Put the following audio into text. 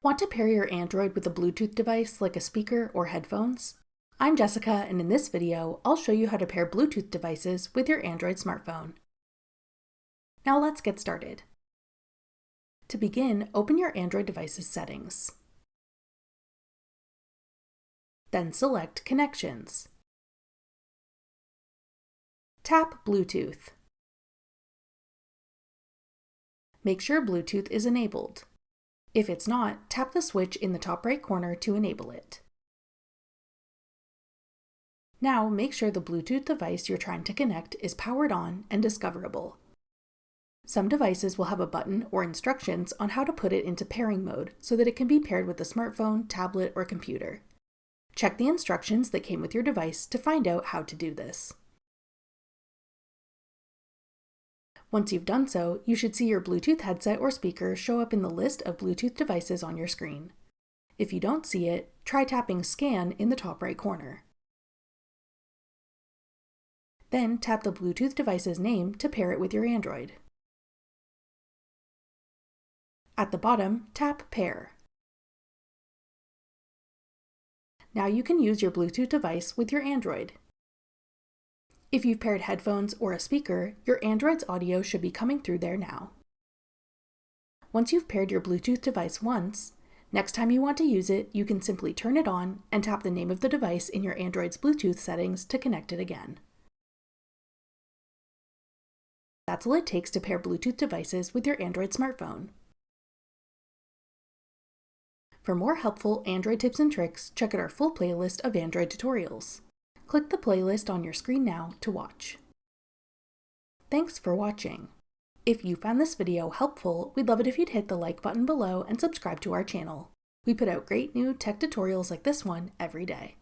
Want to pair your Android with a Bluetooth device like a speaker or headphones? I'm Jessica, and in this video, I'll show you how to pair Bluetooth devices with your Android smartphone. Now let's get started. To begin, open your Android device's settings. Then select Connections. Tap Bluetooth. Make sure Bluetooth is enabled. If it's not, tap the switch in the top right corner to enable it. Now make sure the Bluetooth device you're trying to connect is powered on and discoverable. Some devices will have a button or instructions on how to put it into pairing mode so that it can be paired with a smartphone, tablet, or computer. Check the instructions that came with your device to find out how to do this. Once you've done so, you should see your Bluetooth headset or speaker show up in the list of Bluetooth devices on your screen. If you don't see it, try tapping Scan in the top right corner. Then tap the Bluetooth device's name to pair it with your Android. At the bottom, tap Pair. Now you can use your Bluetooth device with your Android. If you've paired headphones or a speaker, your Android's audio should be coming through there now. Once you've paired your Bluetooth device once, next time you want to use it, you can simply turn it on and tap the name of the device in your Android's Bluetooth settings to connect it again. That's all it takes to pair Bluetooth devices with your Android smartphone. For more helpful Android tips and tricks, check out our full playlist of Android tutorials. Click the playlist on your screen now to watch. Thanks for watching. If you found this video helpful, we'd love it if you'd hit the like button below and subscribe to our channel. We put out great new tech tutorials like this one every day.